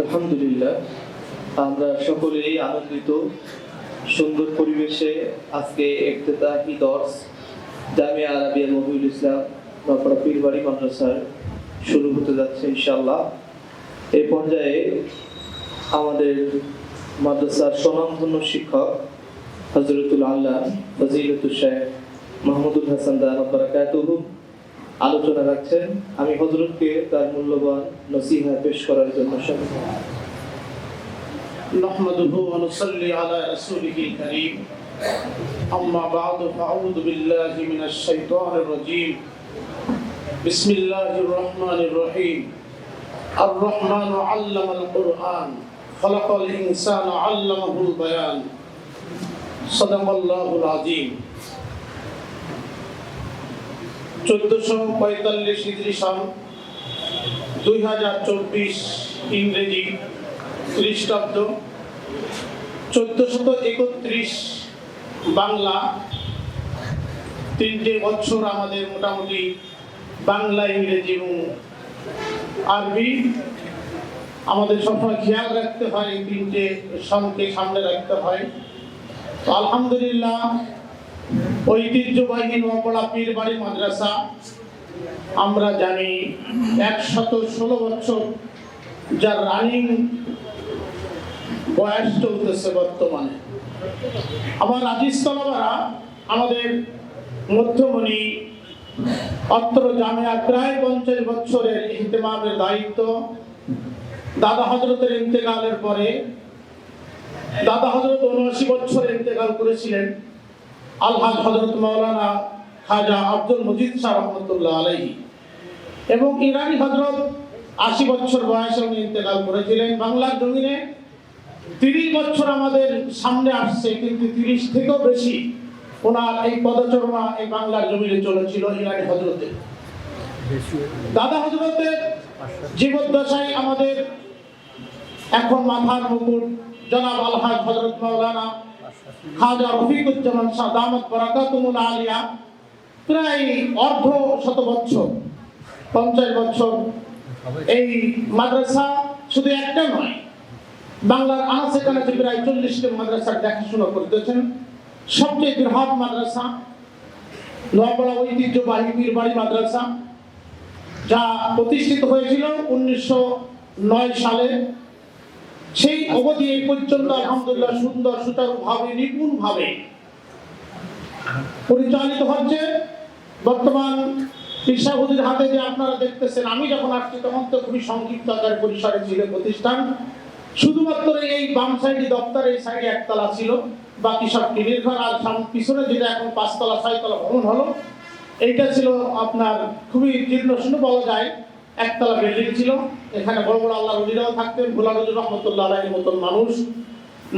আলহামদুলিল্লাহ, আমরা সকলেই আনন্দিত। সুন্দর পরিবেশে আজকে ইফতেতাহি দর্স জামিয়া আরাবিয়া মহিউল ইসলাম নওপাড়া পীরবাড়ি মাদ্রাসার শুরু হতে যাচ্ছে ইনশাআল্লাহ। এই পর্যায়ে আমাদের মাদ্রাসার স্বনামধন্য শিক্ষক হযরতুল আল্লাহ ফজিলতুল শাইখ মাহমুদুল হাসান দারাত বারাকাতুহু আলোচনা রাখছেন। আমি হযরতকে তার মূল্যবান নসিহা পেশ করার জন্য স্বাগত। نحمده ونصلي على رسوله الكريم أما بعد فأعوذ بالله من الشيطان الرجيم بسم الله الرحمن الرحيم الرحمن علم القرآن خلق الإنسان علمه البيان صدق الله العظيم 1445 হিজরি সন 2024 ইংরেজি খ্রিস্টাব্দ 1431 বাংলা। 3টে বছর আমাদের মোটামুটি বাংলা, ইংরেজি এবং আরবি আমাদের সবসময় খেয়াল রাখতে হয়, এই 3টে সনকে সামনে রাখতে হয়। তো আলহামদুলিল্লাহ, ঐতিহ্যবাহী নওপাড়া পীরবাড়ি মাদ্রাসা আমরা জানি 116 বছর যার রানিং বয়স চলতেছে বর্তমানে। আমার আজিজ তলাবারা, আমাদের মধ্যমণি অত্র জামিয়া প্রায় 50 বছরের ইহতিমামের দায়িত্ব দাদা হযরতের ইন্তেকালের পরে, দাদা হযরত 79 বছরে ইন্তেকাল করেছিলেন আলহাজ হযরত মাওলানা খাজা আব্দুল মজিদ শাহ রহমতুল্লাহ আলাইহি, এবং ইরানি হযরত 80 বছর বয়সে উনি ইন্তেকাল করেছিলেন। বাংলার জমিনে 30 বছর আমাদের সামনে আসছে, কিন্তু 30 থেকেও বেশি ওনার এই পদচর্মা এই বাংলার জমিনে চলেছিল ইরানি হযরতের। দাদা হযরতের জীবদ্দশায় আমাদের এখন মাথার মুকুট জনাব আলহাজ হযরত মাওলানা খাজা রফিকুজ্জামান শাহ দামাত বারাকাতুহুল আলিয়া প্রায় অর্ধ শত বছর, 50 বছর এই মাদ্রাসা শুধু একটা নয়, বাংলার আনাচে কানাচে প্রায় 40টি মাদ্রাসার দেখাশোনা করতেছেন। সবচেয়ে বৃহৎ মাদ্রাসা নওপাড়া ঐতিহ্যবাহী পীরবাড়ি মাদ্রাসা, যা প্রতিষ্ঠিত হয়েছিল 1909 সালে। সেই অবধি এই পর্যন্ত আলহামদুলিল্লাহ সুন্দর সুচারুভাবে নিপুণভাবে পরিচালিত হচ্ছে। বর্তমান পেশাগতির হাতে যে আপনারা দেখতেছেন, আমি যখন আসছি তখন তো খুবই সংক্ষিপ্ত আকার পরিসরে ছিল প্রতিষ্ঠান। শুধুমাত্র এই বাম সাইডে দপ্তর, এই সাইডে একতলা ছিল, বাকি সব টিনের ঘর। আর পিছনে যেটা এখন 5 তলা 6 তলা ভবন হলো, এইটা ছিল আপনার খুবই জীর্ণ শীর্ণ বলা যায়, একতলা বিল্ডিং ছিল। এখানে বড় বড় আল্লাহর ওলিরাও থাকতেন, গোলাম নজরুল রহমতুল্লাহ আলাইহির মতন মানুষ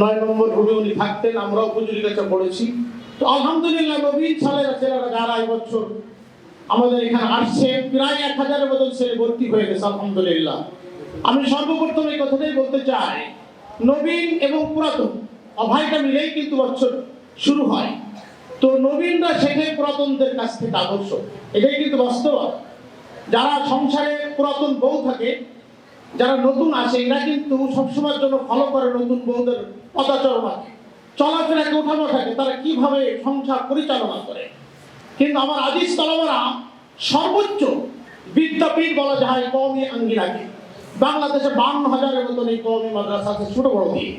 9 নম্বর রুমে উনি থাকতেন। আমরাও হুজুরের কাছে পড়েছি। তো আলহামদুলিল্লাহ, নবীন সালের ছেলেরা যারা এই বছর আমাদের এখানে আসছে, প্রায় 1000-এর মতন ছেলে ভর্তি হয়ে গেছে আলহামদুলিল্লাহ। আমি সর্বপ্রথম এই কথাটাই বলতে চাই, নবীন এবং পুরাতন উভয়টা মিলেই কিন্তু বছর শুরু হয়। তো নবীনরা শেখে পুরাতনদের কাছ থেকে আদর্শ, এটাই কিন্তু বাস্তব। যারা সংসারে পুরাতন বউ থাকে, যারা নতুন আসে, এরা কিন্তু সবসময়ের জন্য ফলো করে নতুন বউদের পদাচরণাকে, চলাফেরাকে, ওঠানোটাকে, তারা কিভাবে সংসার পরিচালনা করে। কিন্তু আমার আজিজ তলাবারা, সর্বোচ্চ বিদ্যাপীঠ বলা যায় কওমি আঙ্গিনাকে। বাংলাদেশে 52,000-এর মতন এই কওমি মাদ্রাসা আছে, ছোট বড় দিয়ে।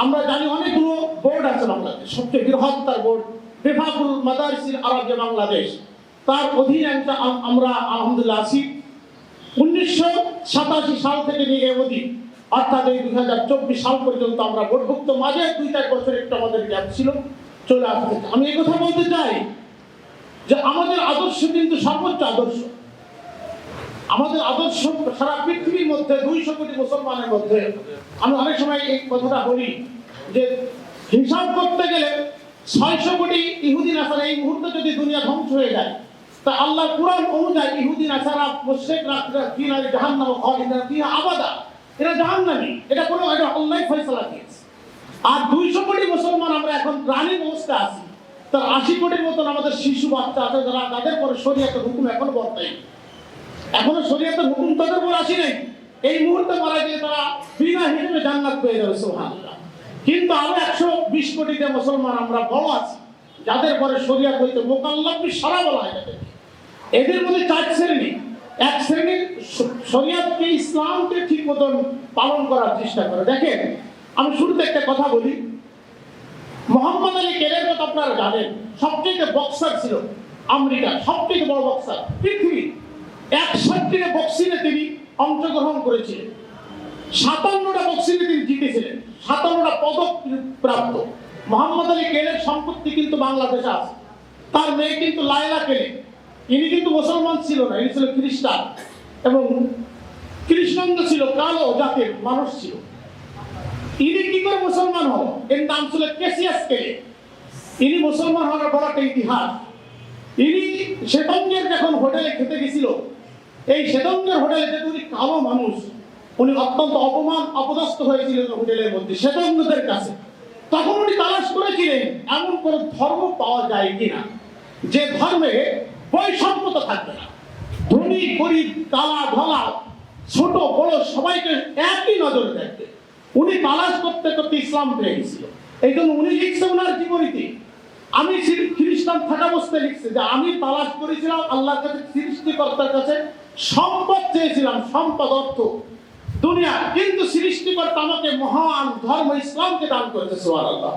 আমরা জানি অনেকগুলো বোর্ড আছে বাংলাদেশ, সবচেয়ে বৃহত্তর বোর্ড বিভাগুল মাদারিসিল আরাবিয়া বাংলাদেশ, তার অধীনে আমরা আলহামদুলিল্লাহ আছি। 1987 সাল থেকে নিয়ে অবধি, অর্থাৎ এই 2024 সাল পর্যন্ত আমরা বোর্ডভুক্ত। মাঝে 2-4 বছর একটু আমাদের গ্যাপ ছিল, চলে আসতে। আমি এই কথা বলতে চাই যে আমাদের আদর্শ কিন্তু সর্বোচ্চ আদর্শ। আমাদের আদর্শ সারা পৃথিবীর মধ্যে 200 কোটি মুসলমানের মধ্যে, আমি অনেক সময় এই কথাটা বলি যে হিসাব করতে গেলে 600 কোটি ইহুদি নাসারা এই মুহূর্তে যদি দুনিয়া ধ্বংস হয়ে যায়, তা আল্লাহর কুরআন অনুযায়ী ইহুদি নাসারা মুশরিকরা ফিনারি জাহান্নাম খালিদিনা ফিহা আবাদা, এরা জাহান্নামী। এটা কোনো আল্লাহই ফয়সালা দিয়েছে। আর 200 কোটি মুসলমান আমরা এখন রানিং অবস্থায় আছি। তার 80 কোটির মতন আমাদের শিশু বাচ্চা আছে, যাদের পরে শরীয়তের হুকুম এখনো বর্তায়। এখনো শরীয়তের হুকুম তাদের উপর আসি নাই। এই মুহূর্তে মারা গেলে তারা বিনা হিসেবে জান্নাত পেয়ে যাবে, সুবহানাল্লাহ। কিন্তু আরো 120 কোটিতে মুসলমান আমরা বড় আছি, যাদের পরে শরিয়াত হইতে মুকাল্লাফ সারা বলা হয় যাবে। এদের মধ্যে 4 শ্রেণী। এক শ্রেণীর শরিয়াতকে, ইসলামকে ঠিক মতন পালন করার চেষ্টা করে। দেখেন, আমি শুরুতে একটা কথা বলি। মোহাম্মদ আলী কেলের কথা আপনারা জানেন, সবচেয়ে বক্সার ছিল আমেরিকা, সবচেয়ে বড় বক্সার পৃথিবী। 61টা বক্সিংয়ে তিনি অংশগ্রহণ করেছিলেন, 57টা বক্সিংয়ে তিনি জিতেছিলেন, 57টা পদক প্রাপ্ত। মোহাম্মদ আলী কেলের সম্পত্তি কিন্তু বাংলাদেশে আছে। তার মেয়ে কিন্তু লায়লা কেলে, ইনি কিন্তু মুসলমান ছিল না, ইনি ছিল খ্রিস্টান, এবং কৃষ্ণাঙ্গ ছিল, কালো জাতের মানুষ ছিল। ইনি কি করে মুসলমান হল? এর নাম ছিল ক্যাসিয়াস কেলে। ইনি মুসলমান হওয়ার বড় একটা ইতিহাস। ইনি শ্বেতঙ্গের যখন হোটেলে খেতে গেছিল, এই শ্বেতঙ্গের হোটেলে যে উনি কালো মানুষ, উনি অত্যন্ত অপদস্থ হয়েছিলেন হোটেলের মধ্যে শ্বেতঙ্গদের কাছে। তখন উনি তালাশ করেছিলেন এমন কোন ধর্ম পাওয়া যায় কিনা যে ধর্মে বৈষম্যতা থাকবে না, ধনী গরিব কালা ধলা ছোট বড় সবাইকে একই নজরে দেখবে। উনি তালাশ করতে করতে ইসলাম পেয়ে গেছিল। এই জন্য উনি লিখছে ওনার জীবনীতে, আমি খ্রিস্টান থাকা অবস্থায় লিখছে যে আমি তালাশ করেছিলাম আল্লাহর কাছে, সৃষ্টিকর্তার কাছে সম্পদ চেয়েছিলাম, সম্পদ অর্থ দুনিয়া, কিন্তু সৃষ্টিকর্তা আমাকে মহান ধর্ম ইসলামকে দান করেছে, সুবহানাল্লাহ।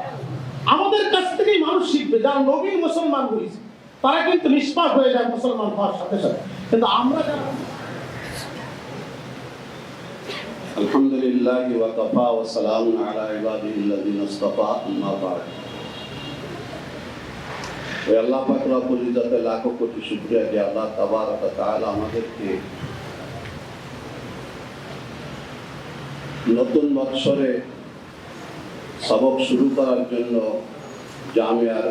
আমাদের কাছ থেকেই মানুষ শিখবে, যারা নবীন মুসলমান হয়েছে তারা কিন্তু নিষ্পাপ হয়ে যায় মুসলমান হওয়ার সাথে সাথে। কিন্তু আমরা যারা আলহামদুলিল্লাহ ওয়া কাফা ওয়া সালামুন আলা ইবাদিল্লাযিনা ইসতাফা, আম্মা বা'দ। ওই আল্লাহ পাক রব্বুল ইজ্জতের লাখো কোটি শুকরিয়া যে আল্লাহ তাবারক ওয়া তাআলা আমাদেরকে নতুন বৎসরে সবক শুরু করার জন্য জামিয়ার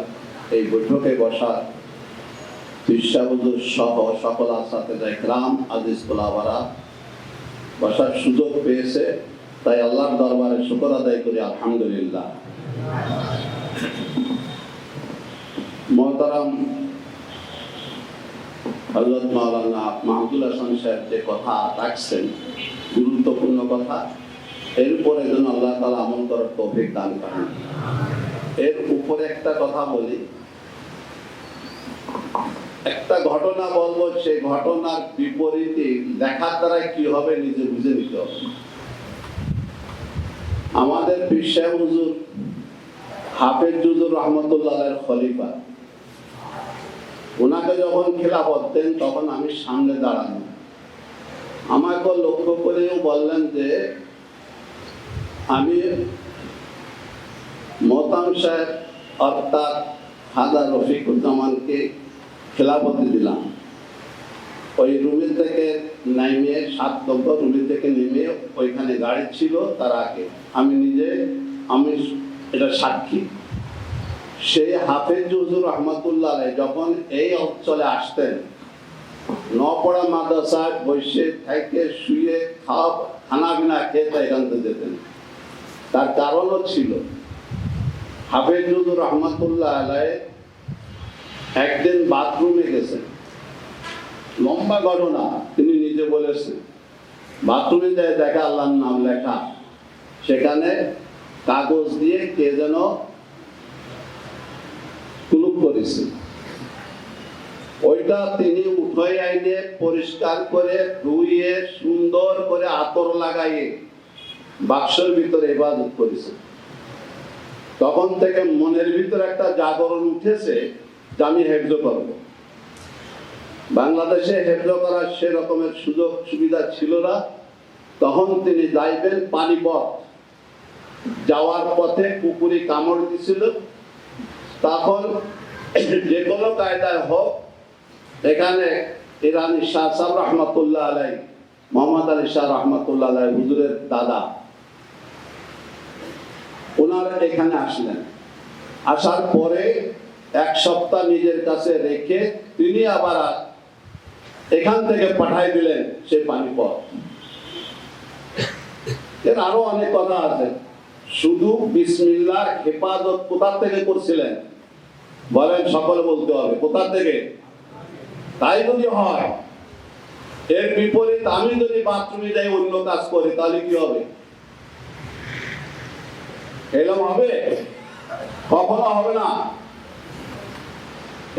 এই বৈঠকে বসার, তিরশা হুজুর সহ সকল আসাতিজা ইকরাম, আজিজ তোলাবারা বসার সুযোগ পেয়েছে, তাই আল্লাহর দরবারে শুকর আদায় করি, আলহামদুলিল্লাহ। মোহতারাম হযরত মাওলানা মাহমুদুল হাসান সাহেব যে কথা রাখছেন, গুরুত্বপূর্ণ কথা, এর উপরে যেন আল্লাহ তাআলা আমল করার তৌফিক দান করেন। এর উপরে একটা কথা বলি, একটা ঘটনা বলবো, সেই ঘটনার বিপরীতে দেখার দ্বারা কি হবে নিজে বুঝে নিতে হবে। আমাদের পীর সাহেব হুজুর হাফেজ হুজুর রহমতুল্লাহের খলিফা, ওনাকে যখন খেলাফত দেন তখন আমি সামনে দাঁড়ানো, আমাকে লক্ষ্য করেও বললেন যে আমি মোহতাম সাহেব অর্থাৎ হাজা রফিকুজ্জামানকে খেলাফতি দিলাম। ওই রুমে থেকে নেমে 7 নম্বর রুমে থেকে নেমে ওইখানে গাড়ি ছিল তার আগে, আমি এটা সাক্ষী। সেই হাফেজ হুজুর রহমতুল্লাহ যখন এই অঞ্চলে আসতেন, নপড়া মাদ্রাসায় বসে থেকে শুয়ে খানা বিনা খেয়ে এখান থেকে যেতেন। তার কারণও ছিল, হাফেজ হুজুর রহমতুল্লাহ আলাইহি একদিন বাথরুমে গেছেন, লম্বা ঘটনা, তিনি নিজে বলেছেন। বাথরুমে যায় দেখা আল্লাহর নাম লেখা, সেখানে কাগজ দিয়ে কে যেন কুলুপ করেছে। ওইটা তিনি উঠাই আইনে পরিষ্কার করে ধুইয়ে সুন্দর করে আতর লাগাইয়ে বাক্সের ভিতরে ইবাদত করেছে। তখন থেকে মনের ভিতরে একটা জাগরণ উঠেছে যে আমি হেফজ করব। বাংলাদেশে হেফজ করার সে রকমের সুযোগ সুবিধা ছিল না। তখন তিনি যাইবেন পানিপথ, যাওয়ার পথে কুকুরে কামড় দিছিল। তখন যে কোনো কায়দায় হোক, এখানে ইরানি শাহ সাহেব রহমতুল্লাহ আলাই, মোহাম্মদ আলী শাহ রহমতুল্লাহ আলাই হুজুরের দাদা, ওনারা এখানে আসলেন। আসার পরে 1 সপ্তাহ নিজের কাছে রেখে তিনি আবার এখান থেকে পাঠাই দিলেন সে পানিপথ। এর আরো অনেক কথা আছে। শুধু বিসমিল্লাহর হেফাজত কোথা থেকে করছিলেন বলেন? সকলে বলতে হবে কোথা থেকে। তাই যদি হয় এর বিপরীত আমি যদি বাথরুমে যাই অন্য কাজ করি তাহলে কি হবে? এলম হবে? কখনো হবে না।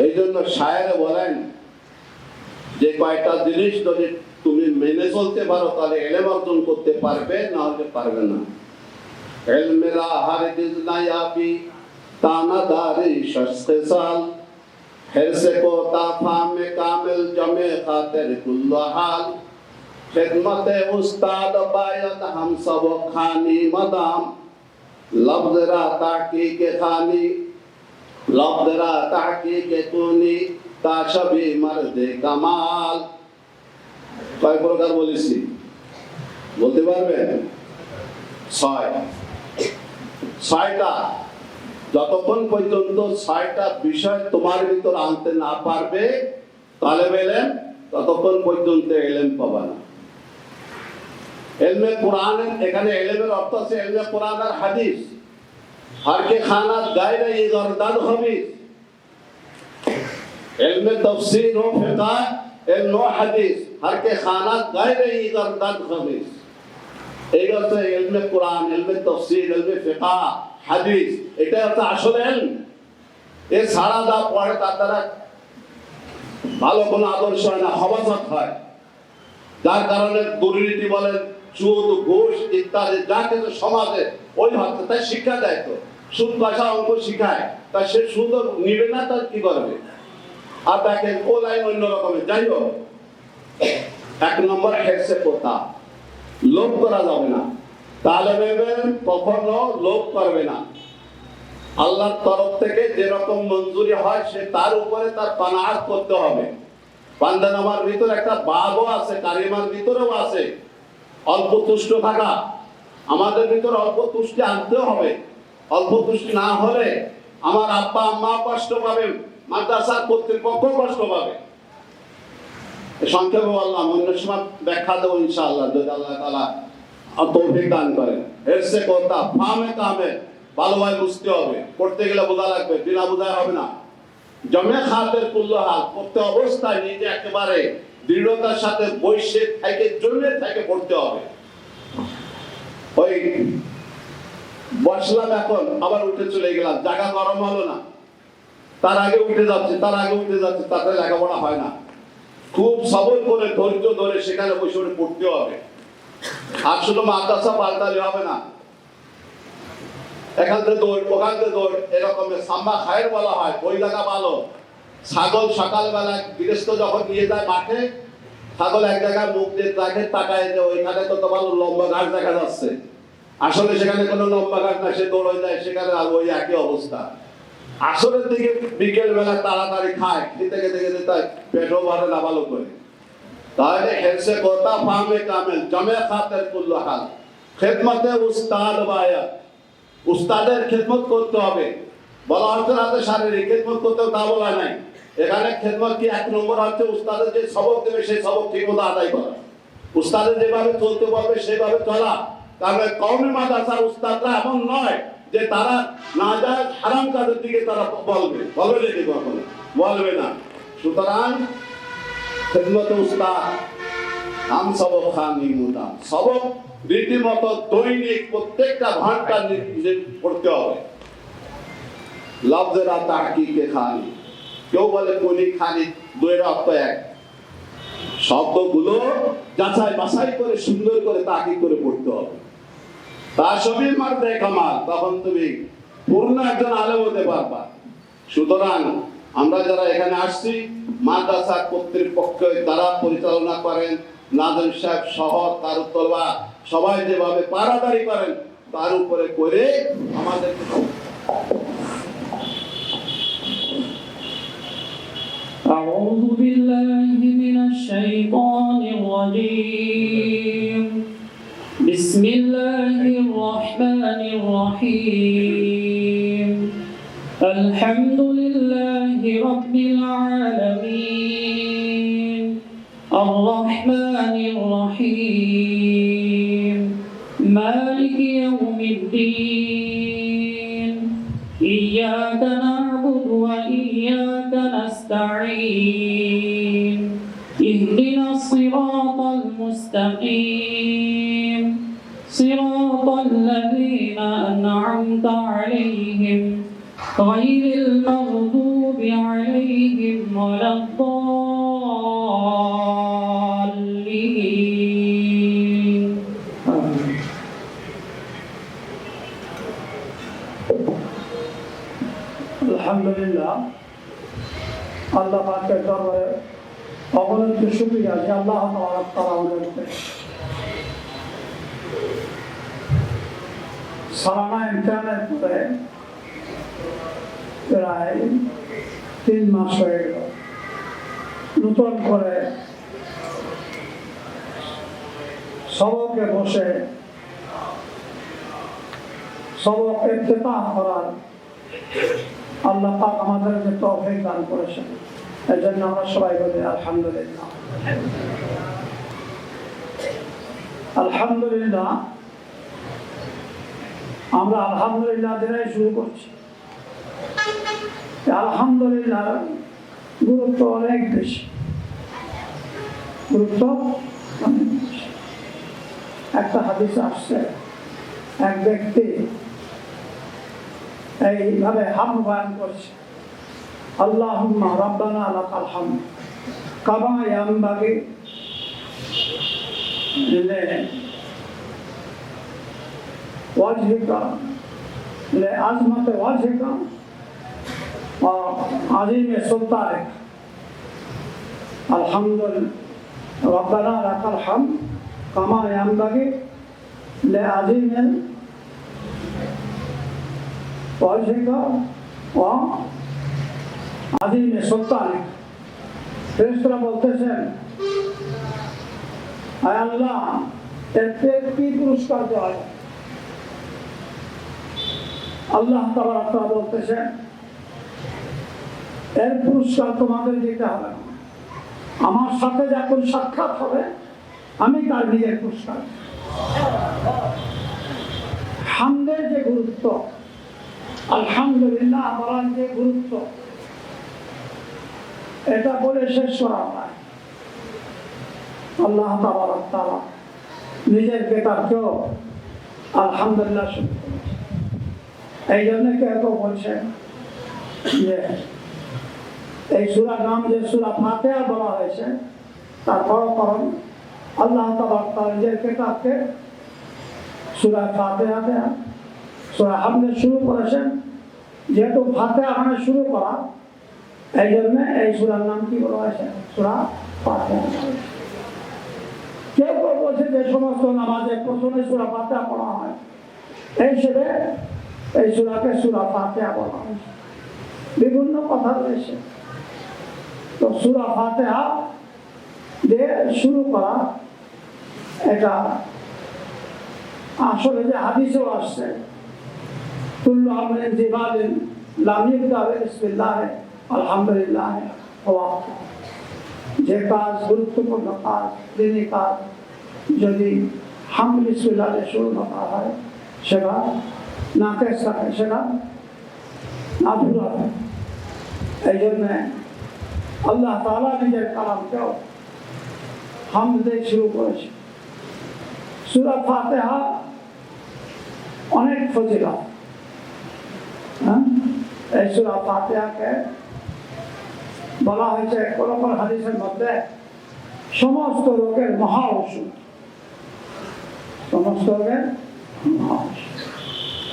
এই জন্য শায়েরে বলেন যে কয়টা জিনিস যদি তুমি মেনে চলতে পারো তাহলে এলেম অর্জন করতে পারবে, না হলে পারবে না। এলমেরা হারগিজ নায়াবি তানাদারি শখসাল হিরসে কো তাফামে কামিল জমে খাতির কুল্লু হাল খিদমতে উস্তাদ বায়াত হাম সব খানি মদাম লফজরা তাহকিকে খানি লফজরা তাহকিকে তুনি তাশবি মর্দে কামাল। কয় প্রকার বলেছি বলতে পারবেন? 6টা। যতক্ষণ পর্যন্ত 6টা বিষয় তোমার ভিতর আনতে না পারবে তালেব ইলম, ততক্ষণ পর্যন্ত ইলম পাবে না। ইলমে কোরআন, এখানে ইলমের অর্থ আছে ইলমে কোরআন আর হাদিস। হর কে খানা গায়রে ইগরদাদ খবিস। ইলমে তাফসীর ও ফিকহ, ইলম ও হাদিস, হর কে খানা গায়রে ইগরদাদ খবিস। এই হচ্ছে ইলমে কোরআন, ইলমে তাফসীর, ইলমে ফিকহ, হাদিস। এটা হচ্ছে আসল ইলম। এর সারা যা পড়ে তার দ্বারা ভালো কোনো আদর্শ হয় না, হবাসত হয়। যার কারণে দুর্নীতি বলেন, সুদ, ঘুষ ইত্যাদি যা কিছু সমাজে ওই হচ্ছে, তাই শিক্ষা দেয়। তো সুদ, পয়সা, অঙ্ক শিখায়, তা সে সুদ নিবে না, তার কি করবে? আর দেখেন ও লাইন অন্য রকমের। যাই হোক, 1 নম্বর হেরসে কথা, লোভ করা যাবে না। তালেব ইলম কখনো লোভ করবে না। আল্লাহর তরফ থেকে যেরকম মঞ্জুরি হয় সে তার উপরে তার কানাআত করতে হবে। বান্দা নামার ভিতরে একটা বাবও আছে, কারিমার ভিতরেও আছে অল্প তুষ্ট থাকা। আমাদের ভিতরে অল্প তুষ্টি আনতে হবে। অল্প তুষ্টি না হলে আমার আব্বা আম্মা কষ্ট পাবে, মাদ্রাসার কর্তৃপক্ষ কষ্ট পাবে। সংক্ষেপে বললাম, অন্য সময় ব্যাখ্যা দেবো ইনশাআল্লাহ, যদি আল্লাহ তাআলা তৌফিক দান করেন। এরসে কথা ফামে কামে ভালোভাবে বুঝতে হবে, পড়তে গেলে বোঝা লাগবে, বিনা বোঝায় হবে না। জমে খাতের কুল্লু হাল, পড়তে অবস্থায় নিজে একেবারে দৃঢ়তার সাথে বৈশে থেকে জমে থেকে পড়তে হবে। ওই বসলাম, এখন আবার উঠে চলে গেলাম, জায়গা গরম হলো না, তার আগে উঠে যাচ্ছে, তাতে লেখাপড়া হয় না। খুব সবল করে ধৈর্য ধরে সেখানে বসে পড়তে হবে। আর শুধু মাদ্রাসা পাল্টালে হবে না। এখান থেকে দৌড়, ওখান থেকে দৌড়, এরকমের সাম্বা খায়ের বলা হয়, ওই জায়গা ভালো। ছাগল সকালবেলা গৃহস্থ যখন নিয়ে যায় মাঠে, ছাগল এক জায়গায় মুখ দিয়ে রাখে, তাকায় যে ওইখানে তো ভালো লম্বা ঘাস দেখা যাচ্ছে। আসলে সেখানে কোনো লম্বা ঘাস না, সে দৌড়ে যায় সেখানে, আর ওই একই অবস্থা। আসলের দিকে বিকেল বেলা তাড়াতাড়ি খায়, খেতে খেতে খেতে তাই পেটও ভরে না ভালো করে। তাহলে হেরসে কথা ফামে কামেল জমে খাতের কুল্লু হাল খেদমতে উস্তাদ বায়া, উস্তাদের খেদমত করতে হবে। বলা হচ্ছে না শারীরিক খেদমত করতে, তা বলা নাই। এখানে খেদমত কি 1 নম্বর হচ্ছে উস্তাদের যে সবক দেবে সেই সবক ঠিক মতো আদায় করা। উস্তাদের যেভাবে চলতে বলবে সেভাবে চলা। কারণ কওমি মাদ্রাসার উস্তাদরা এমন নয় যে তারা নাজায়েজ হারাম কাজের দিকে তারা বলবে নাকি? কখনো বলবে না। সুতরাং খেদমতে উস্তাদ হাম সবক খানি মুদাম, সবক রীতিমতো দৈনিক প্রত্যেকটা ঘন্টা পড়তে হবে। লফজরা তাহকিকে খানি, কেউ বলে কুনি খানি, দুইয়ের অর্থ এক। শব্দগুলো যাচাই বাছাই করে সুন্দর করে তাহকিক করে পড়তে হবে। তার সবই মারদে কামাল, তখন তুমি পূর্ণ একজন আলেম হতে পারবা। সুতরাং আমরা যারা এখানে আসছি, মাদ্রাসা কর্তৃপক্ষ দ্বারা পরিচালনা করেন, নাজম সাহেব সহ তার উত্তরবা সবাই যেভাবে পারাদারি করেন, তার উপরে করে আমাদের أعوذ بالله من الشيطان الرجيم. بسم الله الرحمن الرحيم. الحمد لله رب العالمين الرحمن الرحيم مالك يوم الدين إياك نعبد وإياك نستعين اهدنا الصراط المستقيم صراط الذين أنعمت عليهم غير المغضوب عليهم ولا الضالين আলহামদুলিল্লাহ আল্লাহ পাকের দরবারে অগণিত শুকরিয়া যে আল্লাহ তাআলা আমাদেরকে সালানা ইমতিহানের পরে প্রায় 3 মাস হয়ে গেল নতুন করে সবকে বসে সবক ইফতিতাহ করার আল্লাহ পাক আমাদেরকে তৌফিক দান করেছেন এর জন্য আমরা সবাই বলি আলহামদুলিল্লাহ আলহামদুলিল্লাহ আমরা আলহামদুলিল্লাহ দিয়ে শুরু করছি আলহামদুলিল্লাহ গুরুত্ব অনেক বেশি গুরুত্ব অনেক বেশি একটা হাদিস আসছে এক ব্যক্তি এইভাবে হামদ বয়ান করছে আল্লাহুম্মা রাব্বানা লাকাল হামদ কামা ইয়ানবাগি লিওয়াজহিকা লিআজমাতি ওয়াজহিকা ওয়া আযীমি সুলতানিক আলহামদুলিল্লাহ রাব্বানা লাকাল হামদ কামা ইয়ানবাগি লিআযীমি ওয়াজহিকা ওয়া আযীমি সুলতানিক ফেরেশতারা বলতেছেন আয় আল্লাহ এতে কি পুরস্কার দেওয়া যায় আল্লাহ তাআলা বলতেছেন এর পুরস্কার তোমাদের দিতে হবে না আমার সাথে যখন সাক্ষাৎ হবে আমি তার নিজের পুরস্কার হামদের যে গুরুত্ব আলহামদুলিল্লাহ বলার যে গুরুত্ব এটা বলে শেষ করা হয় আল্লাহ তাআলা নিজের কেতাবকেও আলহামদুলিল্লাহ শুরু করেছে এই জন্য কেউ বলছেন যে এই সূরার নাম যে সূরা ফাতিহা বলা হয়েছে তার বড় কারণ আল্লাহ তাআলা নিজের কেতাবকে সূরা ফাতিহা দিয়ে সূরা হামদে শুরু করেছেন যেহেতু ফাতিহা মানে শুরু করা এই জন্য এই সূরার নাম কি বলা হয়েছে সূরা ফাতিহা কেউ কেউ বলছে যে সমস্ত নামাজে প্রথমে সূরা ফাতিহা পড়া হয় এই হিসেবে এই সূরাকে সূরা ফাতিহা বলা হয় বিভিন্ন কথা রয়েছে তো সূরা ফাতিহা দিয়ে শুরু করা এটা আসলে যে হাদিসেও আসছে কুল্লু আমরিন জিবালিন লাম ইবদা বিসমিল্লাহ আলহামদুলিল্লাহ ওয়া যে কাজ গুরুত্বপূর্ণ কাজ দিনী কাজ যদি হামদ বিসমিল্লাহ দিয়ে শুরু না করা হয় সেটা নাকেশ থাকে সেটা আধুরা হয় এই জন্য আল্লাহ তাআলা নিজের কালামকেও হামদ দিয়ে শুরু করেছে সূরা ফাতিহা অনেক ফজিলত এই সূরা ফাতিহাকে বলা হয়েছে কোন কোন হাদিসের মধ্যে সমস্ত রোগের মহা ঔষধ সমস্ত রোগের মহা ঔষধ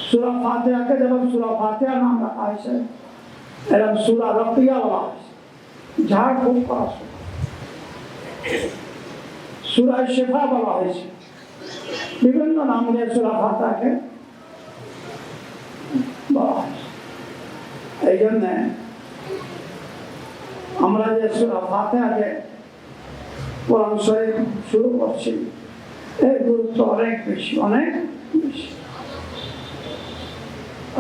সূরা ফাতিহাকে যেমন সূরা ফাতিহা নাম রাখা হয়েছে এরকম সূরা রকিয়া বলা হয়েছে ঝাড় ফুঁক করা সূরা শিফা বলা হয়েছে বিভিন্ন নাম দিয়ে সূরা ফাতিহাকে বলা হয়েছে এই জন্য আমরা যে সূরা ফাতিহাকে কোরআন শরীফ শুরু করছি এর গুরুত্ব অনেক বেশি অনেক বেশি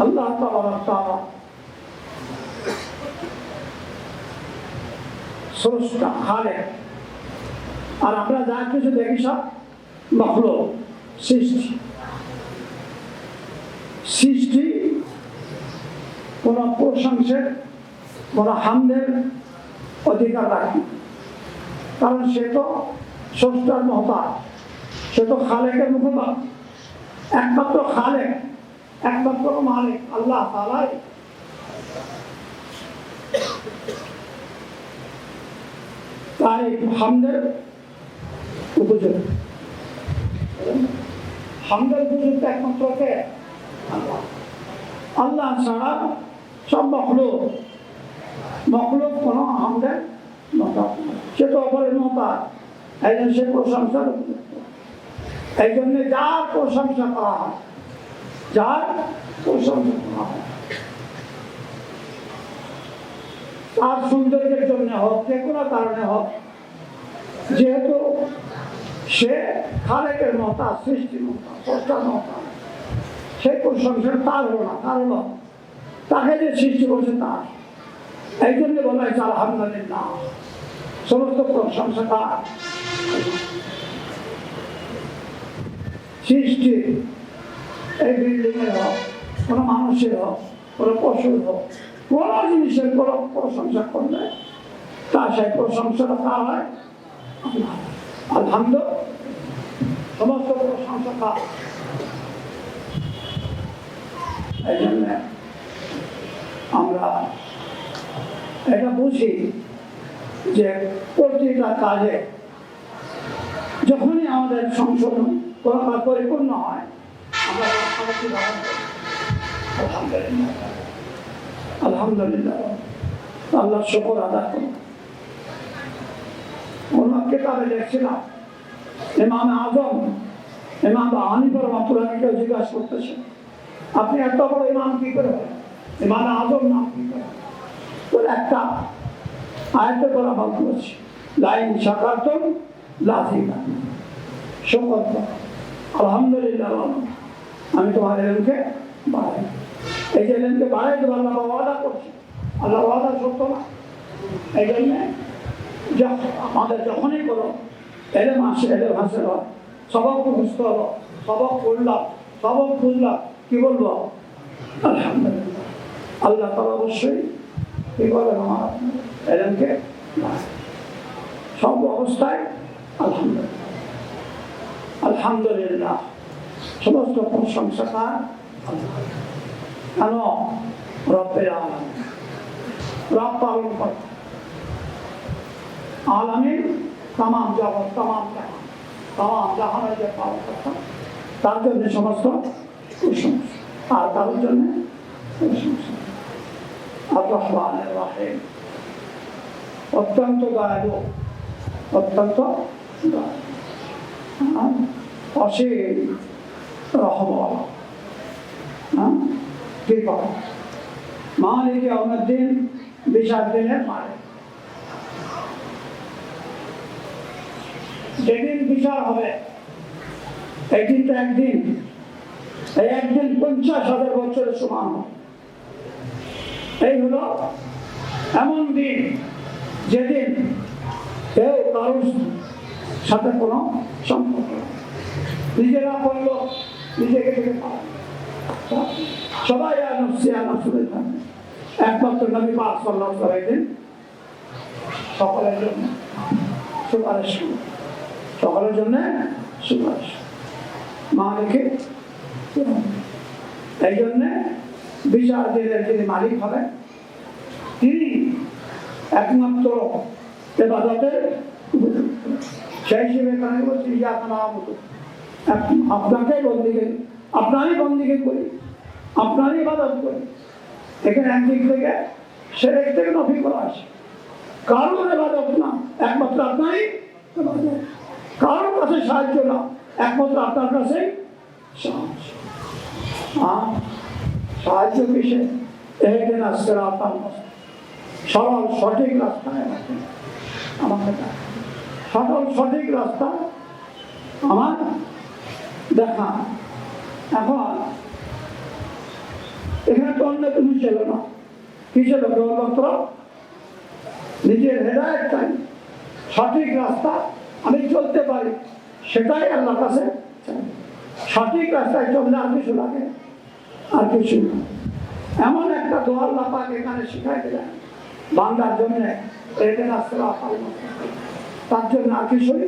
আল্লাহ তাআলা স্রষ্টা খালেক আর আমরা যা কিছু দেখি সব মাখলুক সৃষ্টি সৃষ্টি কোন প্রশংসের কোন হামদের অধিকার রাখে কারণ সে তো স্রষ্টার মহতাজ, সে তো খালেকের মুখপাত্র, একমাত্র খালেক, একমাত্র মালিক আল্লাহ তাআলাই। তাই হামদের উপযোগী, হামদের উপযুক্ত একমাত্র কে? আল্লাহ। আল্লাহ ছাড়া সব মখলুক, মখলুক কোনো হামদের মহতাজ নয়। সে তো অপরের মহতাজ, এই জন্য সে প্রশংসার উপযুক্ত। এই জন্য যার প্রশংসা করা হয়, যার প্রশংসা করা হয়, তার সৌন্দর্যের জন্য হোক, যে কোনো কারণে হোক, যেহেতু সে খালেকের মহতাজ, সৃষ্টির মহতাজ, স্রষ্টার মহতাজ, সেই প্রশংসা তার হলো না, তার হলো তাকে যে সৃষ্টি করছে তার। এই জন্য বলা হয়েছে আলহামদুলিল্লাহ, সমস্ত প্রশংসা তার। সৃষ্টি এই বিল্ডিং এর হোক, কোনো মানুষের হোক, কোনো পশুর হোক, কোনো জিনিসের কোনো প্রশংসা করলে তার সেই প্রশংসাটা কার হয়? আলহামদুলিল্লাহ, সমস্ত প্রশংসা কার। এই জন্য আমরা এটা বুঝি যে প্রতিটা কাজে যখনই আমাদের সংশোধন কোনো কাজ পরিপূর্ণ হয়, আমরা আলহামদুলিল্লাহ, আলহামদুলিল্লাহ, আল্লাহ শুকর আদায় করুন। অন্য কিতাবে দেখছিলাম ইমাম আজম, ইমাম আবু হানিফা রাহমাতুল্লাহ কেউ জিজ্ঞাসা করতেছে, আপনি এত বড় ইমাম কি করে হলেন? ইমাম আজম নাম কি করে? বলে একটা আয়াতে করা ভাব করেছি, লাইন শাকারতুম লাযিদান্নাকুম, শুকর করো, আলহামদুলিল্লাহ, আমি তোমার এলেমকে বাড়াই। এই যে এলেমকে বাড়াই দেবো আল্লাহ ওয়াদা করছে, আল্লাহ ওয়াদা সত্য না। এই জন্য আমাদের যখনই কোনো এলেম আসে, এলেম হাসিল হয়, সবক মুখস্থ হলো, সবক পড়লাম, সবক বুঝলাম, কি বলবো? আলহামদুলিল্লাহ। আল্লাহ তাআলা অবশ্যই কি বলেন? আমার এলেমকে সব অবস্থায় আলহামদুলিল্লাহ, আলহামদুলিল্লাহ, সমস্ত প্রশংসা তার। কেন? রব্বিল আলামিন, রব পালন করে আলামিন, তামাম জগৎ, তামাম জাহান, তামাম জাহানের যে পালন করতাম, তার জন্য সমস্ত প্রশংসা, আর তার জন্য প্রশংসা। আর রহমানির রহিম, অত্যন্ত দয়ালু, অত্যন্ত দয়ালু, অসীম রহমওয়ালা, কৃপা, মালিক ইয়াউমিদ্দিন, বিচার দিনের মালিক। যেদিন বিচার হবে, এই দিনটা একদিন, এই একদিন 50,000 বছরের সমান হবে। এই হলো এমন দিন যেদিন কেউ কারোর সাথে কোনো সম্পর্ক, নিজেরা করলো নিজেকে থেকে পায়, সবাই আনফসে থাকবে, একমাত্র নবী পাক সাল্লাল্লাহু আলাইহি ওয়াসাল্লাম সকলের জন্য সুপারিশ, সকলের জন্য সুপারিশ, মালিকে। এই জন্য বিচার দিনের যিনি মালিক হবেন, তিনি একমাত্র ইবাদতের সেই হিসেবে এখানে বলছি, আপনাকে বন্দিকে, আপনারই বন্দিকে করি, আপনারই ইবাদত করি। এখানে একদিক থেকে সেরেক থেকে নফি করা আছে, কারোর ইবাদত না, একমাত্র আপনারই ইবাদত, কারোর কাছে সাহায্য না, একমাত্র আপনার কাছে সাহায্য। সাহায্য কিসে? ইহদিনাস সিরাতাল মুস্তাকিম, সরল সঠিক রাস্তায় আমাকে সরল সঠিক রাস্তা আমার দেখা। এখন এখানে তো অন্য কিছু ছিল না, কি ছিল? কেবলমাত্র নিজের হেদায়েত চাই, সঠিক রাস্তা আমি চলতে পারি, সেটাই আল্লাহর কাছে চাই। সঠিক রাস্তায় চললে আর কিছু লাগে? আর কিছু না। এমন একটা দোয়া আল্লাহ পাক এখানে শিখাই দিলেন বান্দার জন্য, তার জন্য আর কিছুই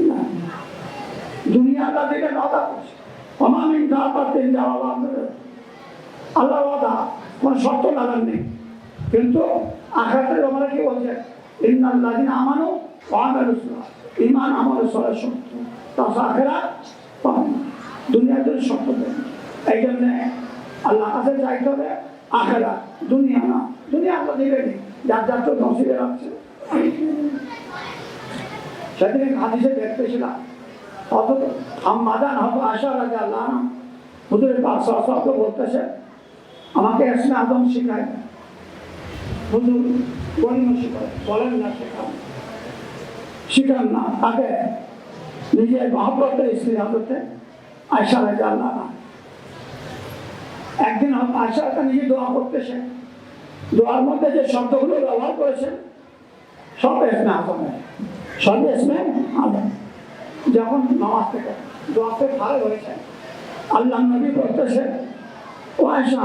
না। দুনিয়া আল্লাহ থেকে ওয়াদা করছে, অমামিন দাপাতেন যাওয়া আল্লাহ ওয়াদা কোনো শর্ত লাগান নেই। কিন্তু আখিরাতের ব্যাপারে কি বলছে, ইন্নাল্লাযিনা আমানু ওয়া আমিলুস সালাত, ঈমান আমল সলাৎ শর্ত, তাছাড়া আখিরাত পাবেন না। দুনিয়ার জন্য শর্ত দেন। এই জন্যে আল্লাহ কাছে চাইতে হবে আখিরাত, দুনিয়া না। দুনিয়া আল্লাহ দেবেনি, যার যার তো নসিবে রাখছে। সেদিন হাদিসে দেখতেছিলাম, অত আম্মাদান হয়তো আশা রাজা আল্লাহ হুজুরের পাক সাহাবাকে বলতেছে, আমাকে ইসমে আজম শিখায় না। হুজুর গণিমা শিখায়, বলেন না শিখান না, তাকে নিজের মহব্বতের স্ত্রী হজরতে আয়সা রাজা আল্লাহ। একদিন আয়সা নিজে দোয়া করতেছে, দোয়ার মধ্যে যে শব্দগুলো ব্যবহার করেছেন সব ইসমে আজমের, সব ইসমে আজম। যখন নামাজ থেকে দোয়াতে ভালো হয়েছে, আল্লাহ নবী বলতেছে, ও আয়সা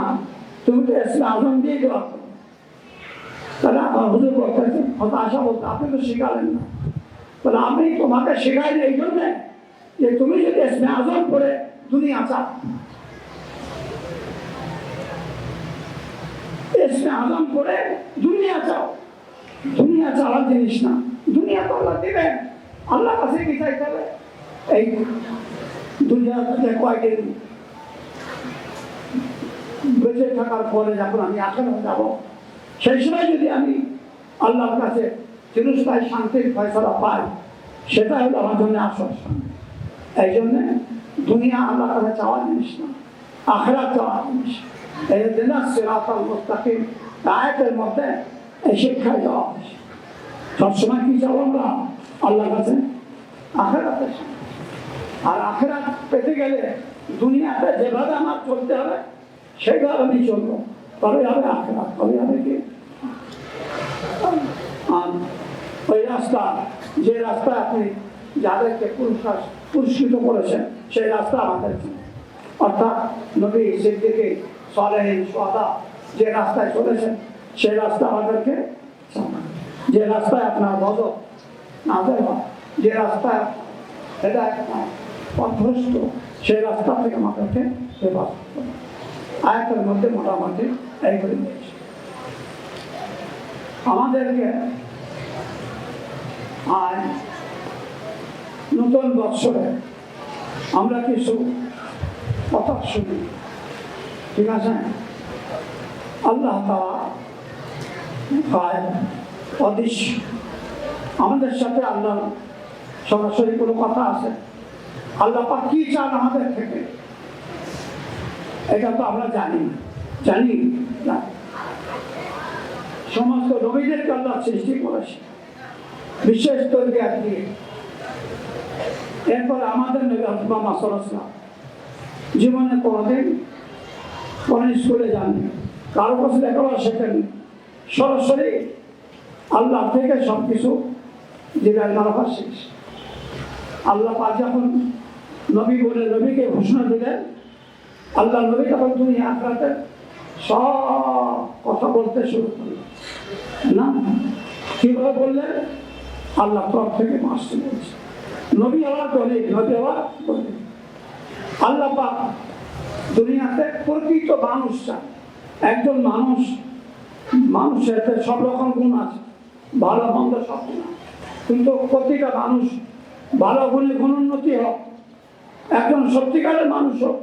তুমি তো ইসমে আজম দিয়ে দোয়া করো। তাহলে হুজুর বলতেছেন, হয়তো আশা বলতে আপনি তো শিখালেন না। তাহলে আমি তোমাকে শেখাই এই জন্যে যে তুমি যদি ইসমে আজম করে দুনিয়া চাও, ইসমে আজম করে দুনিয়া চাও, দুনিয়া চাওয়ার জিনিস না। দুনিয়া তো আল্লাহ দেবেন, আল্লাহ কাছে কি চাইতে হবে? এই দুনিয়াতে কয়েকদিন বেঁচে থাকার পরে যখন আমি আখেরাতে যাব, সেই সময় যদি আমি আল্লাহর কাছে চিরস্থায়ী শান্তির ফয়সালা পাই, সেটা হলো আমার জন্য আসল শান্তি। এই জন্যে দুনিয়া আল্লাহর কাছে চাওয়ার জিনিস না, আখেরাত চাওয়ার জিনিস। এই জন্য সিরাতাল মুস্তাকিম আয়াতের মধ্যে এই শিক্ষায় যাওয়া হয়েছে। সবসময় কি চাও আমরা আল্লাহর কাছে? আখেরাতের শান্তি। আর আখেরাত পেতে গেলে দুনিয়াতে যেভাবে আমার চলতে হবে সেইভাবে আমি চলবো, তবে হবে আখেরাত, তবে হবে কি। আর ওই রাস্তা, যে রাস্তায় আপনি যাদেরকে পুরস্কৃত করেছেন, সেই রাস্তা আমাদের, অর্থাৎ নবী সিদ্দিক সালেহীন সুহাদা যে রাস্তায় চলেছেন, সেই রাস্তা আমাদেরকে, যে রাস্তায় আপনার গজব নাযিল হয়, যে রাস্তায় হেদায়েত পথভ্রষ্ট, সেই রাস্তা থেকে আমাদেরকে হেফাজত করবে। আয়াতের মধ্যে মোটামুটি এইগুলি নিয়েছে। আমাদেরকে আর নতুন বৎসরে আমরা কিছু কথা শুনি, ঠিক আছে? আল্লাহ তাআলা অদৃশ্য, আমাদের সাথে আল্লাহ সরাসরি কোনো কথা আছে? আল্লাহ পাক কি চান আমাদের থেকে, এটা তো আমরা জানি না। সমস্ত নবীদেরকে আল্লাহ সৃষ্টি করেছে বিশেষ তরবিয়ত দিয়ে। এরপরে আমাদের নবী মুহাম্মদ সাল্লাল্লাহু আলাইহি ওয়াসাল্লাম জীবনে কোনোদিন কোন স্কুলে যাননি, কারো কাছে লেখাপড়া শেখেননি, সরাসরি আল্লাহ থেকে সব কিছু জিবরাইল মারফত শিখেছে। আল্লাহ পাক যখন নবী বলে নবীকে ঘোষণা দিলেন, আল্লাহ নবী তখন দুনিয়া আখিরাতের সব কথা বলতে শুরু করলেন। না, কিভাবে বললেন? আল্লাহ তরফ থেকে মাসতে বলছে। নবী আবার বলেন, নবী আবার বলেন। আল্লাহ পাক দুনিয়াতে প্রকৃত মানুষ চান। একজন মানুষের সব রকম গুণ আছে, ভালো মন্দ সব গুণ আছে, কিন্তু প্রতিটা মানুষ ভালো গুণে গুণোন্নতি হোক, একজন সত্যিকারের মানুষ হোক,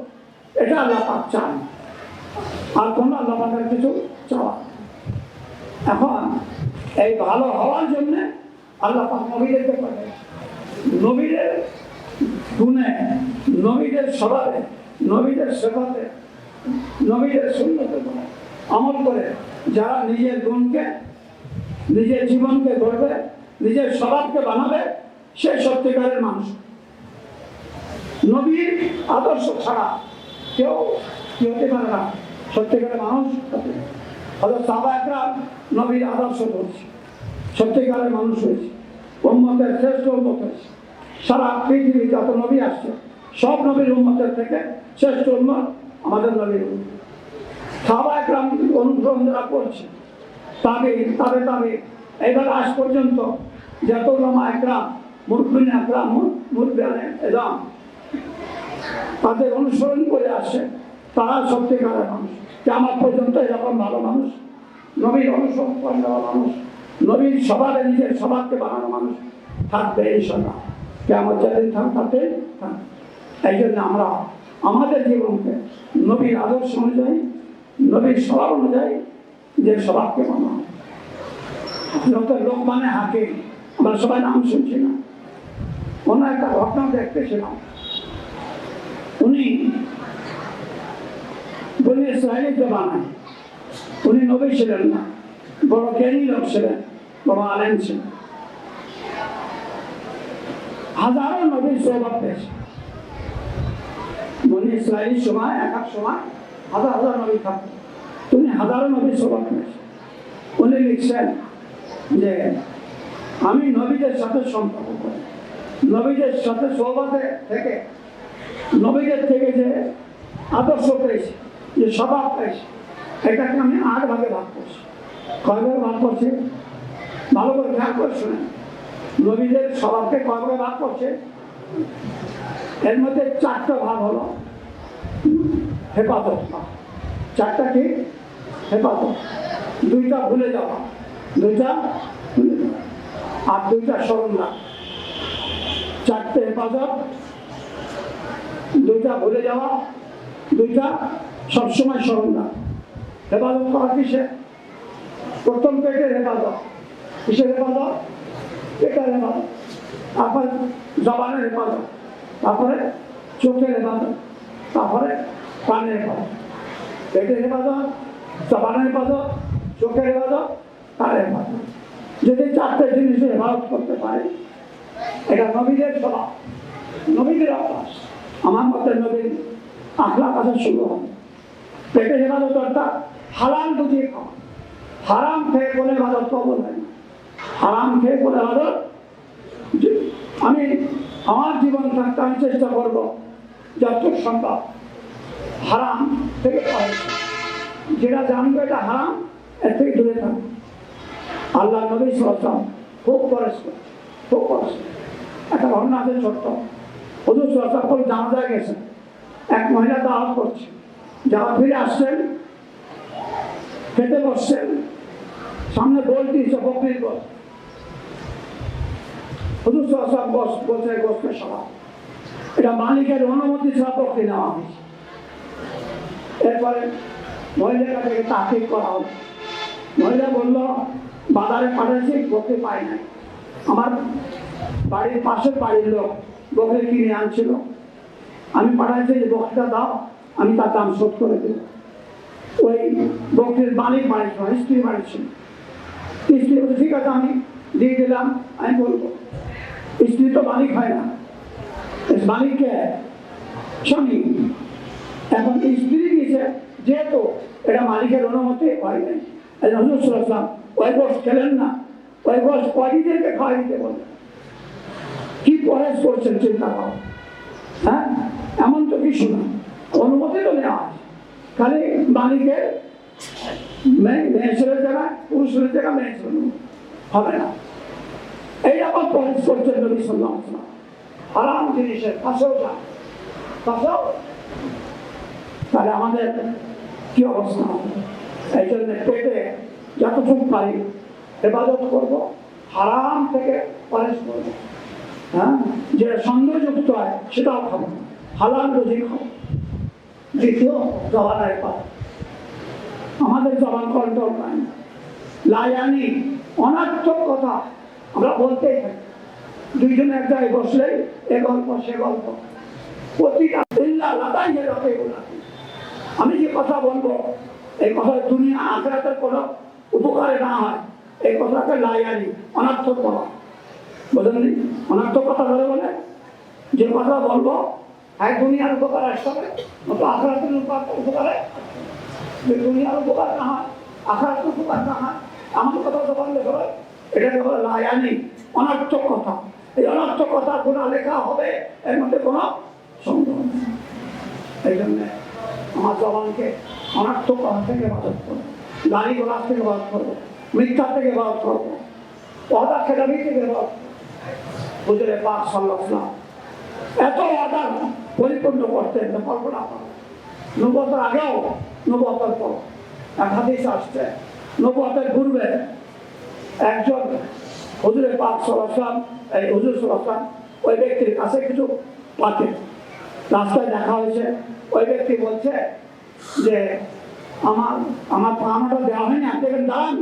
এটা আল্লাহ পাক চান। আর কোনো আল্লাহ পাকের কিছু চাওয়া। এখন এই ভালো হওয়ার জন্য আল্লাহ পাক নবীদেরকে পাঠায়। নবীদের গুণে, নবীদের স্বভাবে, নবীদের সেবাতে, নবীদের সুন্নতে আমল করে যারা নিজের গুণকে, নিজের জীবনকে গড়বে, নিজের স্বভাবকে বানাবে, সে সত্যিকারের মানুষ। নবীর আদর্শ ছাড়া কেউ কি হতে পারে না, সত্যিকারের মানুষ হয়তো। সাহাবায়ে কেরাম নবীর আদর্শ ধরছে, সত্যিকারের মানুষ হয়েছে, উম্মতের শ্রেষ্ঠ উম্মত হয়েছে। সারা পৃথিবী যত নবী আসছে, সব নবীর উম্মতের থেকে শ্রেষ্ঠ উম্মত আমাদের নবীর। সাহাবায়ে কেরাম অনুসরণ যারা করছে, তবে এইবার আজ পর্যন্ত যত উলামায়ে কেরাম মুরব্বিন আকরাম মুরব্বিয়ান এদাম তাদের অনুসরণ করে আসে, তারা সত্যিকারের মানুষ। কিয়ামত পর্যন্ত এরকম ভালো মানুষ, নবীর অনুসরণ করে নেওয়া মানুষ, নবীর স্বভাবে নিজের স্বভাবকে বানানো মানুষ থাকবে ইনশাআল্লাহ। কিয়ামত যেদিন থাকবে। এই জন্য আমরা আমাদের জীবনকে নবীর আদর্শ অনুযায়ী, নবীর স্বভাব অনুযায়ী যে স্বভাবকে মানা। লোকমানে হাকিম, আমরা সবাই নাম শুনছি না, অন্য একটা ঘটনা দেখতেছিলাম। উনি বনি ইসরায়েলের জমানায়, উনি নবী ছিলেন না, বড় জ্ঞানী লোক ছিলেন, বড় আলেম ছিলেন, হাজারো নবীর সোহবত পেয়েছে। বনি ইসরায়েলের সময় এক এক সময় হাজার হাজার নবী থাকতেন, উনি হাজারো নবীর সোহবত পেয়েছে। উনি লিখছেন যে আমি নবীদের সাথে সম্পর্ক করি, নবীদের সাথে সোহবতে থেকে, নবীদের থেকে যে আদর্শ পেয়েছি, যে স্বভাব পেয়েছি, এটাকে আমি 8 ভাগে ভাগ করছি। কয় ভাগে ভাগ করছি? ভালো করে খেয়াল করে শুনেন। নবীদের স্বভাবকে কয় ভাগে ভাগ করছে? এর মধ্যে 4টা ভাগ হলো হেফাজত। 4টা কি? হেফাজত। 2টা ভুলে যাওয়া, 2টা ভুলে যাওয়া, আর 2টা স্মরণ রাখা। 4টে হেফাজত, 2টা ভুলে যাওয়া, 2টা সবসময় স্মরণ রাখা। হেফাজত করা কিসে? প্রথম পেটের হেফাজত। কিসের হেফাজত? পেটের হেফাজত। তারপরে জবানের হেফাজত, তারপরে চোখের হেফাজত, তারপরে কানের হেফাজত। পেটের হেফাজত, জবানের হেফাজত, চোখের হেফাজত, কানের হেফাজত। যদি 4টে জিনিসের হেফাজত করতে পারে, এটা নবীদের স্বভাব, নবীদের অভ্যাস। আমার মতে নবীর আখলাক আসা শুরু হবে। পেটের হেফাজত অর্থাৎ হালাল বুঝিয়ে খাওয়া। হারাম খেয়ে কোনো হেফাজত কবুল হয় না। হারাম খেয়ে কোনো হেফাজত, আমি আমার জীবন থাকতে আমি চেষ্টা করবো যতটুকু সম্ভব হারাম থেকে পাই, যেটা জানবো এটা হারাম, এর থেকে দূরে থাকবো। আল্লাহ নবী সাল্লাল্লাহু আলাইহি ওয়াসাল্লাম খুব পরেশ করে, খুব পরেশ। একটা ঘটনা আছে ছোট্ট। হুজুর সাল্লাল্লাহু আলাইহি ওয়াসাল্লাম জানাজায় গেছেন, এক মহিলা দাওয়াত করছে, যাওয়া ফিরে আসছেন, খেতে বসছেন, সামনে বল দিয়েছে, বকরির বল। হুজুর সাল্লাল্লাহু আলাইহি ওয়াসাল্লাম বলছে গোশতের স্বভাব, এটা মালিকের অনুমতি ছাড়া বকরি নেওয়া হয়েছে। এরপরে মহিলার কাছে তাকিদ করা হলো। মহিলা বলল, বাজারে পাঠাচ্ছি, বকরি পাই নাই। আমার বাড়ির পাশের বাড়ির লোক বকরি কিনে আনছিল, আমি পাঠাচ্ছি যে বকরিটা দাও, আমি তার দাম শোধ করে দেব। ওই বকরির মালিক বাড়ি ছিল, স্ত্রী বাড়ি ছিল। স্ত্রী বলছে ঠিক আছে, আমি দিয়ে দিলাম। আমি বলবো স্ত্রী তো মালিক হয় না, মালিককে স্বামী। এখন স্ত্রী দিয়েছে, যেহেতু এটা মালিকের অনুমতি হয় নাই, হুজুর সাল্লাল্লাহু আলাইহি ওয়াসাল্লাম ওই গোশত খেলেন না, ওই গোশত কয়েদিদেরকে খাওয়াই দিতে বললেন। কি পরেশ করছেন চিন্তা করো। হ্যাঁ, এমন তো কিছু না, অনুমতি তো নেওয়া আছে, খালি মালিকের মেয়ে ছেলের জায়গায় পুরুষের জায়গায় মেয়ে ছেলে হবে না। এই আবার পরেশ করছেন নবী সাল্লাল্লাহু আলাইহি ওয়াসাল্লাম। হারাম জিনিসের কাছেও যা, কাছেও। তাহলে আমাদের কি অবস্থা হবে? এই জন্য পেটে যতটুকু পারি হেফাজত করবো, হারাম থেকে পরেশ করবো। হ্যাঁ, যে সন্দেহযুক্ত হয় সেটাও খাবো, হালাল রুজি খাবো। দ্বিতীয়, জবানের পায়, আমাদের জবান কন্ট্রোল নাই। লায়ানি অনার্থক কথা আমরা বলতেই থাকি। দুইজনে এক জায়গায় বসলে এ গল্প সে গল্প, প্রতিটা আমি যে কথা বলবো এই কথা দুনিয়া আখিরাতের কোনো উপকারে না হয়, এই কথাকে লায়ানি অনার্থক বলা। বোঝেননি? অনার্থক কথা ধরে বলে যে কথা বলবো এক দুনিয়ার উপকার আসতে হবে, নয়তো আখিরাতের উপকারে। দুনিয়ার উপকার না হয়, আখিরাতের উপকার না হয়, আমার কথা তো বললে হয়, এটাকে বলে লায়ানি অনার্থক কথা। এই অনার্থক কথা গুণা লেখা হবে, এর মধ্যে কোনো সন্দেহ নেই। এই জন্য আমার জবানকে অনার্থক কথা থেকে হেফাজত করবো, গালি গোলাপ থেকে হেফাজত করবো, মিথ্যা থেকে হেফাজত করবো, পদা খেলাবি থেকে হেফাজত করবো। হুজুরে পাক সাল্লাল্লাহু আলাইহি ওয়াসাল্লাম এত আদান পরিপূর্ণ করতেন যে কল্পনা করুন। নবুয়তের আগেও নবুয়তের পর এক হাদিস আসছে, নবুয়তের পূর্বে একজন হুজুরে পাক সাল্লাল্লাহু আলাইহি ওয়াসাল্লাম এই হুজুর সাল্লাল্লাহু আলাইহি ওয়াসাল্লাম ওই ব্যক্তির কাছে কিছু পাতেন, রাস্তায় দেখা হয়েছে। ওই ব্যক্তি বলছে যে আমার পাওনাটা দেওয়া হয়নি, আপনি এখানে দাঁড়ান,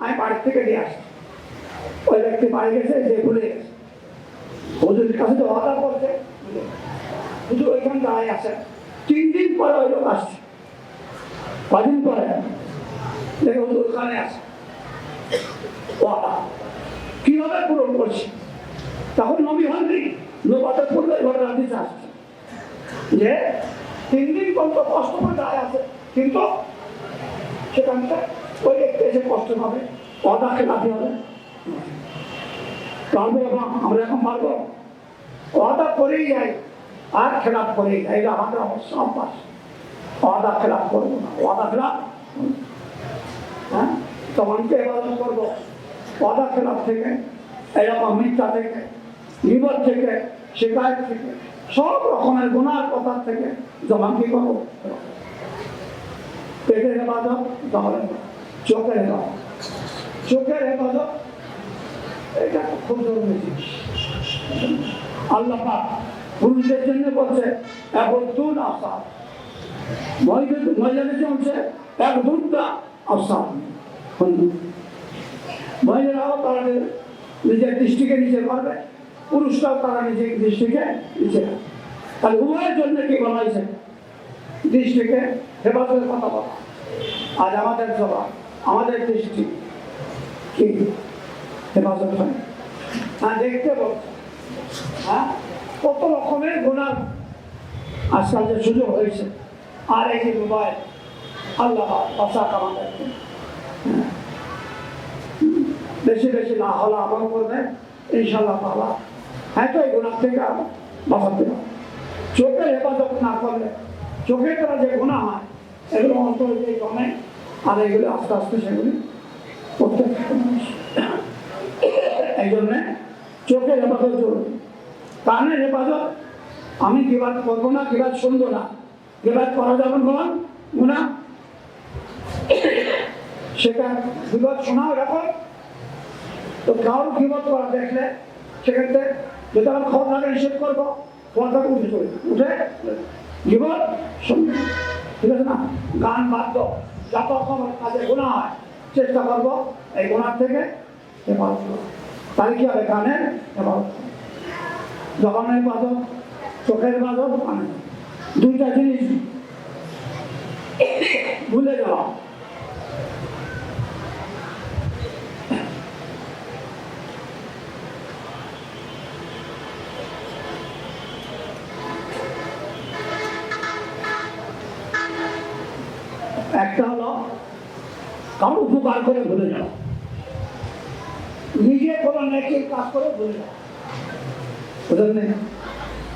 আমি বাড়ির থেকে দিয়ে আসছি। ওই ব্যক্তি বাড়ি গেছে, যে ভুলে গেছে। হুজুরের কাছে তো অর্ডার করছে, হুজুর ওইখানে দাঁড়াই আছে। 3 দিন পরে ওই লোক আসছে, কদিন পরে দেখে হুজুর ওখানে আছে। কিভাবে পূরণ করছি? তখন নবী হননি, নবুয়তের পূর্বে ঘটনা দিতে আসছে যে 3 দিন পর্যন্ত কষ্ট করে দাঁড়ায় আছে, কিন্তু সেখানটা ওই ব্যক্তি এসে কষ্ট পাবে, অদা খেলাতে হবে। পারবো এবং আমরা এখন পারবো? অদা করেই যাই আর খেলাপ করেই যাই, এটা আমাদের অবশ্য অভ্যাস। অদা খেলাপ করবো না, অদা খেলাপ, হ্যাঁ, তখনকে এবাদত করবো। অদা খেলাপ থেকে, এরকম মিথ্যা থেকে, বিপদ থেকে, শিকায়ত থেকে, সব রকমের গুনার কথা থেকে জমা কি করবো? পেটের হেফাজত, চোখের হেফাজত। চোখের হেফাজত এটা খুব জরুরি জিনিস। আল্লাহ পাক পুরুষদের জন্য বলছে একদুন আসাদ, মহিলাদের জন্য বলছে একদুনটা আসাদ। মহিলারাও তারা নিজের দৃষ্টিকে নিজে করবে, পুরুষরাও তারা নিজের দৃষ্টিকে নিজে। তাহলে উভয়ের জন্য কি বলা হয়েছে? দৃষ্টিকে হেফাজতের কথা বলা। আজ আমাদের জবাব, আমাদের দৃষ্টি কি হেফাজত হয়? হ্যাঁ, দেখতে বলছে, হ্যাঁ, কত রকমের গুনাহ আজকাল যে সুযোগ হয়েছে। আর এই যে মোবাইল, আল্লাহ বাঁচাক আমাদের। বেশি বেশি না হলে আমল করবে, ইনশাআল্লাহ তাআলা হয়তো এই গুনাহ থেকে বাঁচাতে হবে। চোখের হেফাজত না করলে, চোখের দ্বারা যে গুনাহ হয় এগুলো অন্তরে যে জমে, আর এগুলো আস্তে আস্তে সেগুলি করতে থাকে মানুষ। এই জন্যে চোখের হেফাজত জরুরি। কানের হেফাজত, আমি গিবাত করবো না, গিবাত শুনবো না। গিবাত করা যাবে না, গুনাহ। সেটা গিবাত শোনাও এরকম, তো কারোর গিবাত করা দেখলে সেক্ষেত্রে যদি আমার খবর লাগে নিষেধ করবো, পর্দাকে উঠে চলে উঠে গিবাত শুনবে, ঠিক আছে না? গান বাদ্য যত রকম কাজে গুনাহ হয়, চেষ্টা করবো এই গুনাহ থেকে হেফাজত করবো। তাহলে কি হবে? কানের হেফাজত, জবানের হেফাজত, চোখের হেফাজত, কানের। দুইটা জিনিস ভুলে যাওয়া। একটা হলো কারো উপকার করে ভুলে যাওয়া, নিজে কোনো নেকির কাজ করে ভুলে যাওয়া। বুঝলেন?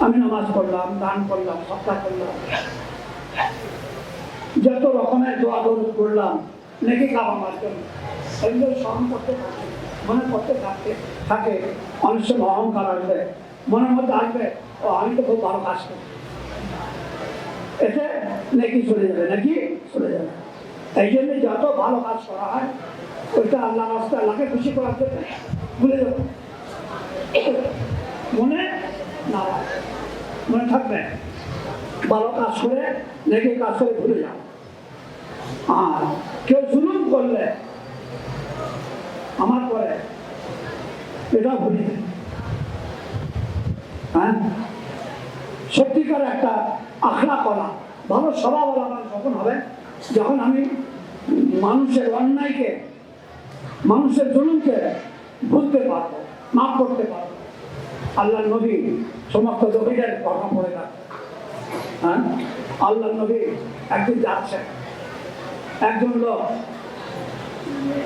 আমি নামাজ পড়লাম, দান করলাম, সৎকার করলাম, যত রকমের দোয়া দরুদ করলাম নেকি কামাবার জন্য, এগুলো স্মরণ করতে থাকে, মনে করতে থাকে। অনেক সময় অহংকার আসবে, মনের মধ্যে আসবে, ও আমি তো খুব ভালো কাজ করি, এতে নেকি চলে যাবে, নাকি চলে যাবে। এই জন্য যত ভালো কাজ করা হয় ওইটা আল্লাহ রাস্তায়, আল্লাহকে খুশি করার জন্য ভুলে যাবে, মনে না মনে থাকবে। ভালো কাজ করে, নেকি কাজ করে ভুলে যাও। আর কেউ জুলুম করলে আমার পরে, এটা ভুলি। হ্যাঁ, সত্যিকার একটা আখলাক করা, ভালো স্বভাবওয়ালা মানুষ যখন হবে, যখন আমি মানুষের অন্যায়কে, মানুষের জুলুমকে ভুলতে পারবো, মাফ করতে পারবো। আল্লাহ নবী সমস্ত নবীদের কথা পড়ে থাকে। হ্যাঁ, আল্লাহ নবী একদিন যাচ্ছে, একজন লোক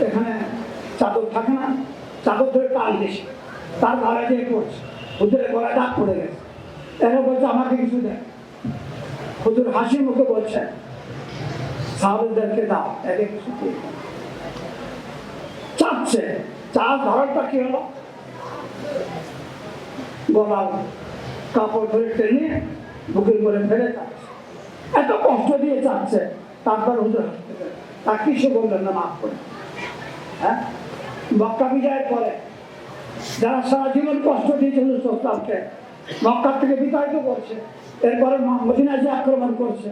এখানে চাদর থাকে না, চাদর ধরে টাল দিয়েছে, তার গলায় দিয়ে পড়ছে, হুজুরের গলায় দাগ পড়ে গেছে। এরা বলছে আমাকে কিছু দেয়। হুজুর হাসি মুখে বলছে সাহাবাদেরকে দাও, একে কিছু দিয়ে চাচ্ছে। চা ধরারটা কি হলো? গলার কাপড় ধরে টেনে বুকের করে ফেলে যাচ্ছে, এত কষ্ট দিয়ে যাচ্ছে, তারপর হুজুর হাসতে পারে তা কিছু বললেন না, মাফ করে। হ্যাঁ, মক্কা বিজয়ের পরে যারা সারা জীবন কষ্ট দিয়েছিল ইসলামকে, মক্কা থেকে বিতাড়িত করছে, এরপরে মদিনায় যে আক্রমণ করছে,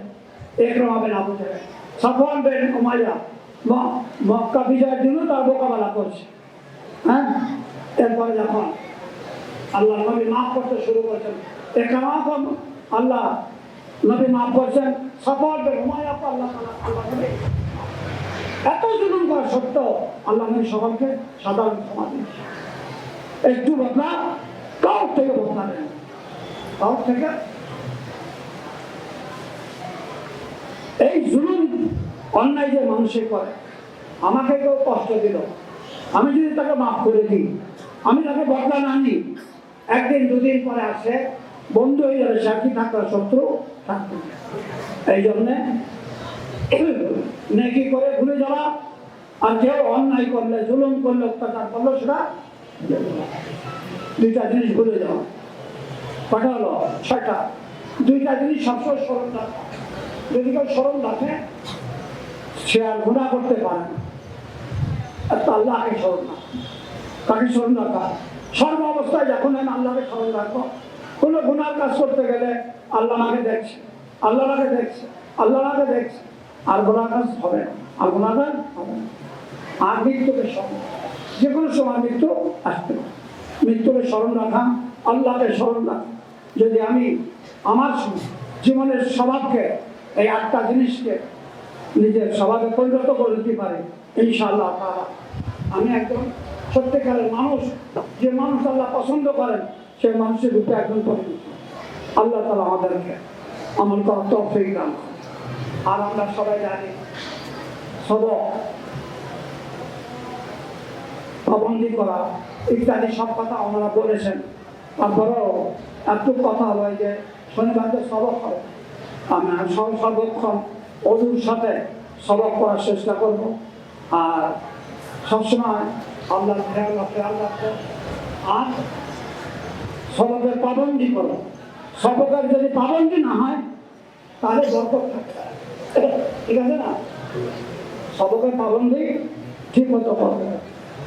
ইকরামা বিন আবু জাহল, সাফওয়ান বিন উমাইয়া মক্কা বিজয়ের জন্য তার মোকাবেলা করছে। হ্যাঁ, এরপরে যখন আল্লাহ নবী মাফ করতে শুরু করেছেন, ইকরামা আল্লাহ নবী মাফ করছেন, সাফওয়ান বিন উমাইয়াকে আল্লাহ নবী এত জুলুম করা সত্ত্বেও আল্লাহ নবী সকলকে সাধারণ ক্ষমা দিয়েছে। একটু বদলা কাউ থেকে বদলা নেন, কাউ থেকে এই জুলুম অন্যায় যে মানুষে করে, আমাকে কেউ কষ্ট দিল, আমি যদি তাকে মাফ করে দিই, আমি তাকে বদলা না নিই, একদিন দুদিন পরে আসে বন্ধু হয়ে যাবে, সাক্ষী থাকবে, শত্রু থাকবে। এই জন্যে নেকি করে ভুলে যাওয়া, আর কেউ অন্যায় করলে, জুলুম করলে, অত্যাচার করলে সেটা দুইটা জিনিস ভুলে যাওয়া। কটা হলো? 6টা। দুইটা জিনিস সবসময় স্মরণ রাখা। যদি কেউ স্মরণ রাখে, সে আর গুনাহ করতে পারে না। আর আল্লাহকে স্মরণ রাখা, তাকে স্মরণ রাখা সর্ব অবস্থায়। যখন আমি আল্লাহকে স্মরণ রাখবো, কোনো গুনার কাজ করতে গেলে আল্লাহ আমাকে দেখছে, আল্লাহ আমাকে দেখছে, আল্লাহ আমাকে দেখছে, আর গুনার কাজ হবে না, আর গুনার কাজ হবে না। আর মৃত্যুকে স্মরণ, যে কোনো সময় মৃত্যু আসতে পারে। মৃত্যুকে স্মরণ রাখা, আল্লাহকে স্মরণ রাখা। যদি আমি আমার জীবনের স্বভাবকে, এই 8টা জিনিসকে নিজের স্বভাবে পরিণত করে দিতে পারি, ইনশাআল্লাহ তাআলা আমি একজন সত্যিকারের মানুষ। যে মানুষ আল্লাহ পছন্দ করেন, সেই মানুষের রূপে একজন পরিণত। আল্লাহ তাআলা আমাদেরকে আমল করার তৌফিক দান করেন। আর আমরা সবাই জানি সবক, পাবন্দি করা ইত্যাদি সব কথা ওনারা বলেছেন। তারপরেও একটু কথা হলো যে শনিবার যে সবক হবে, আমি সর্বক্ষণ অজুর সাথে সবক করার চেষ্টা করব। আর সবসময় আল্লাহর খেয়াল রাখবো। আর সবকের পাবন্দি করো। সবকের যদি পাবন্দি না হয়, তাহলে বরকত থাকবে, ঠিক আছে না? সবকের পাবন্দি ঠিক মতো করবে।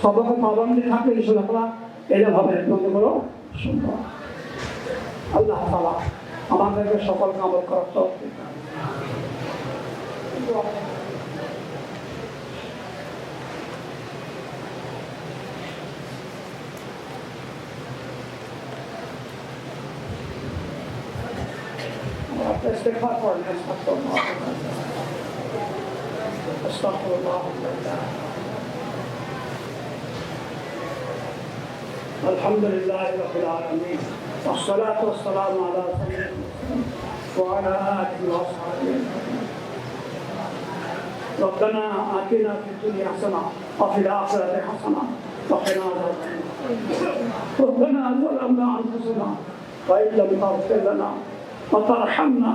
সবকের পাবন্দি থাকলে ইনশাআল্লাহ এটা ভাবে বন্ধ করো সম্ভব। আল্লাহ তাআলা আমাদেরকে সকল আমল করার তৌফিক দান করুন। استغفار for Astaghfirullah. Alhamdulillah Rabbil Alamin. Wassalatu wassalamu ala sayyidina wa ala alihi wa sahbihi. ربنا آتنا في الدنيا حسنة وفي الآخرة حسنة وقنا عذاب النار. ربنا ظلمنا أنفسنا وإن لم تغفر لنا وترحمنا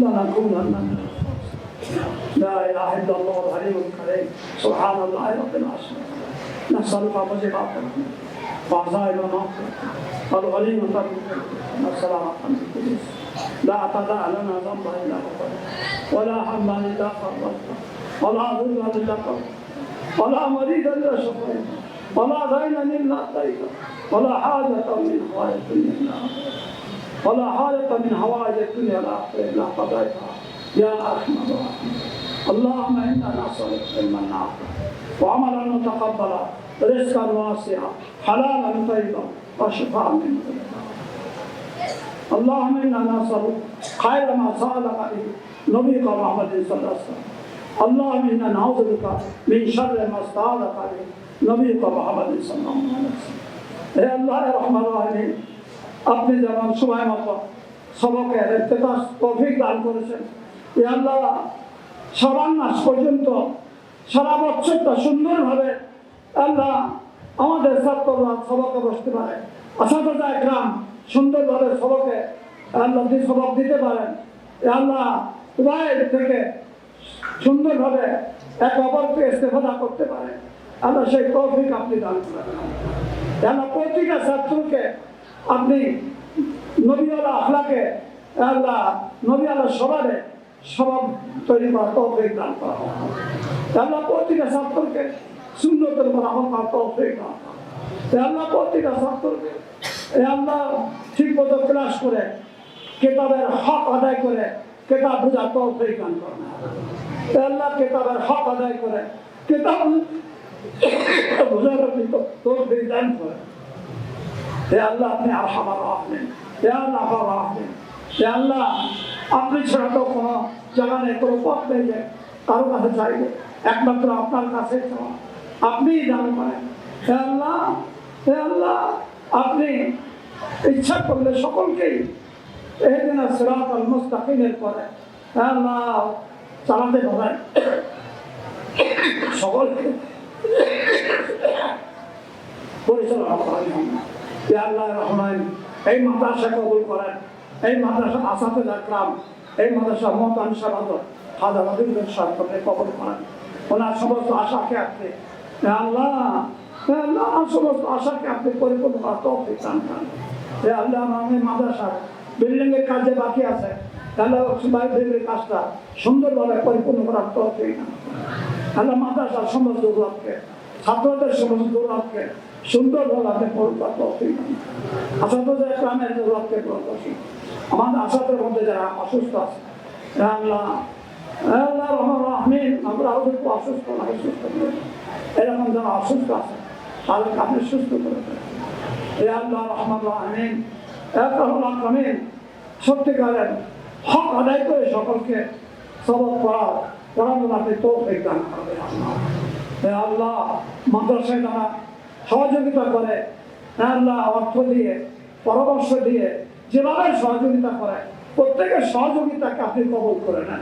لنكونن من الخاسرين. لا اله الا الله العلي الكريم. سبحان الله رب العرش. نسألك موجبات رحمتك وعزائم مغفرتك والغنيمة والسلامة من القدس. لا تدع لنا ذنبا الا غفرته ولا هما الا فرجته ولا ضرا الا قضيته ولا مريضا الا شفيته ولا دينا الا قضيته ولا حاجة من حوائج الدنيا الا ولا حاجة من حوائج الدنيا والآخرة إلا قضيتها يا أرحم الراحمين. اللهم إنا نسألك علما نافعا وعملا متقبلا رزقا واسعا حلالا طيبا وشفاء من كل داء. اللهم إنا نسألك خير ما سألك به نبيك محمد صلى الله عليه وسلم. اللهم إنا نعوذ بك من شر ما استعاذك به نبيك محمد صلى الله عليه وسلم. يا الله يا رحمن الرحيم, আপনি যেমন সময় মতো সবকের ইফতেতাহ তৌফিক দান করেছেন, আল্লাহ শাবান মাস পর্যন্ত সারা বছরটা সুন্দরভাবে আল্লাহ আমাদের ছাত্ররা সবকে বসতে পারে, আসাদা একরাম সুন্দরভাবে সবকে আল্লাহ সবক দিতে পারেন। আল্লাহ উভয় থেকে সুন্দরভাবে এক অপরকে ইস্তেফাদা করতে পারে, আল্লাহ সেই তৌফিক আপনি দান করেন। যেন প্রতিটা ছাত্রকে আপনি নবীওয়ালা আখলাকে আল্লাহ নবীওয়ালা স্বভাব তৈরি করা তৌফিক দান করা আল্লাহ প্রতিটা ছাত্রকে সুন্নতের উপর আমল করা তৌফিক দান করা আল্লাহ প্রতিটা ছাত্রকে আল্লাহ ঠিক মতো ক্লাস করে কেতাবের হক আদায় করে কেতাব বোঝা তৌফিক দান করা আল্লাহ কেতাবের হক আদায় করে কেতাব বোঝার আপনি তৌফিক দান করে আল্লাহ আপনি আরহামার রাহিম আল্লাহ রাহিম আল্লাহ আপনি ছাড়া তো কোনো জায়গা নেই, কোনো পথ নেই যে কারো কাছে চাইবে, একমাত্র আপনার কাছে চাওয়া আপনিই দান করেন। আল্লাহ আল্লাহ আপনি ইচ্ছা করলে সকলকেই এহদিনা সিরাতাল মুস্তাকিমের পরে আল্লাহ চালাতে পারেন, সকলকে পরিচালনা করেন। আল্লাহ রহমান এই মাদ্রাসা কবুল করেন, এই মাদ্রাসা আসাতে রাখলাম, এই মাদ্রাসা মতান সাবাদ হাজার রবীন্দ্র সাহেবকে কবল করেন। ওনার সমস্ত আশাকে আপনি আল্লাহ আল্লাহ সমস্ত আশাকে আপনি পরিপূর্ণ করার তৌফিক দান করেন। আল্লাহ আমাদের মাদ্রাসার বিল্ডিংয়ের কাজ যে বাকি আছে আল্লাহ বিল্ডিংয়ের কাজটা সুন্দরভাবে পরিপূর্ণ করার তৌফিক দান করেন। আল্লাহ মাদ্রাসার সমস্ত দুর্লভকে ছাত্রদের সমস্ত দুর্লভকে সুন্দরভাবে আপনি পূরণ করার তৌফিক দান করেন। আসাদুদের গ্রামের দুর্লভকে পূরণ করছি। আমাদের আসাদের মধ্যে যারা অসুস্থ আছে আল্লাহ আল্লাহ রহমান রাহিম আমরা ওদের অসুস্থ লাগে সুস্থ করে এরকম যারা অসুস্থ আছে তাদেরকে আপনি সুস্থ করে দেন। আল্লাহ রহমান রাহিম আমিন সত্যিকারের হক আদায় করে সকলকে সবক পড়ানোর আপনি তৌফিক দান করবে। আল্লাহ মাদ্রাসায় যারা সহযোগিতা করে আল্লাহ অর্থ দিয়ে পরামর্শ দিয়ে যেভাবে সহযোগিতা করে প্রত্যেকের সহযোগিতাকে আপনি কবল করে নেন,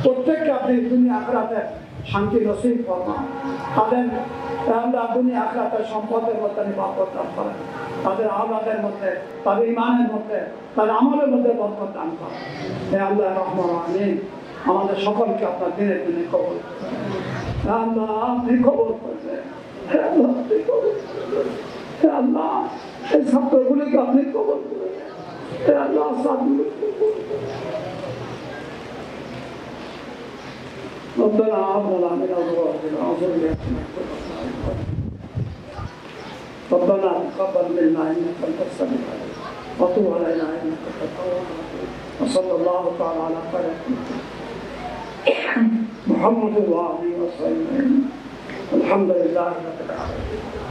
প্রত্যেককে আপনি দুনিয়া আখরাতে শান্তি নসিব ফরমান, তাদের আল্লাহ দুনিয়া আখরাতের সম্পদের মধ্যে বরকত দান করেন, তাদের আওলাদের মধ্যে তাদের ইমানের মধ্যে তাদের আমলের মধ্যে বরকত দান করেন। হে আল্লাহ রহমান আমিন আমাদের সকলকে আপনার দিনে দিনে কবল আল্লাহ আপনি কবল করবেন। হে আল্লাহ আপনি কবল করবেন। হে আল্লাহ এই ছাত্রগুলিকে আপনি কবল করবেন। হে আল্লাহ ربنا هب لنا من ازواجنا وذرياتنا ربنا تقبل منا انك انت السميع العليم وتب علينا انك انت التواب الرحيم وصلى الله تعالى على خير محمد وآله وصحبه الحمد لله رب العالمين.